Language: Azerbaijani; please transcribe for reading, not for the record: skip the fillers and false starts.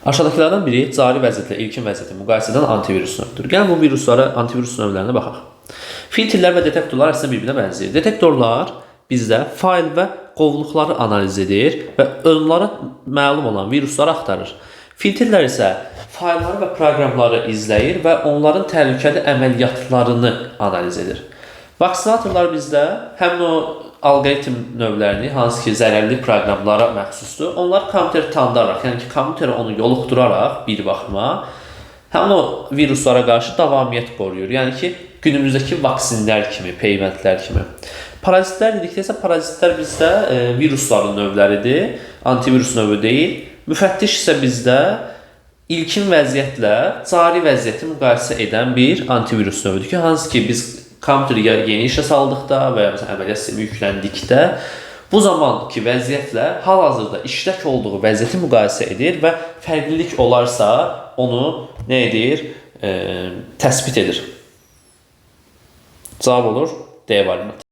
Aşağıdakilərdən biri cari vəziyyətlə ilkin vəziyyəti müqayisə edən antivirus növüdür. Gəlin bu viruslara, antivirus növlərinə baxaq. Filtrlər və detektorlar əslində bir-birinə bənzəyir. Detektorlar bizdə fayl və qovluqları analiz edir və onlara məlum olan virusları axtarır. Filtrlər isə faylları və proqramları izləyir və onların təhlükəli əməliyyatlarını analiz edir. Vaksinatorlar bizdə həmin o alqoritm növlərini, hansı ki zərərli proqramlara məxsusdur, onlar kompüteri tanıdaraq, yəni ki kompüteri onu yoluxduraraq bir baxma həmin o viruslara qarşı davamiyyət qoruyur. Yəni ki günümüzdəki vaksinlər kimi, peyvəndlər kimi. Parazitlər dedikdə isə parazitlər bizdə virusların növləridir, antivirus növü deyil. Müfəttiş isə bizdə ilkin vəziyyətlə cari vəziyyəti müqayisə edən bir antivirus növüdür ki, hansı ki biz kompüteri yeni işə saldıqda və ya məsələn əməliyyat sistemi yükləndikdə bu zamanki vəziyyətlə hal-hazırda işlək olduğu vəziyyəti müqayisə edir və fərqlilik olarsa onu nə edir? Təsbit edir. Cavab olur D variantı.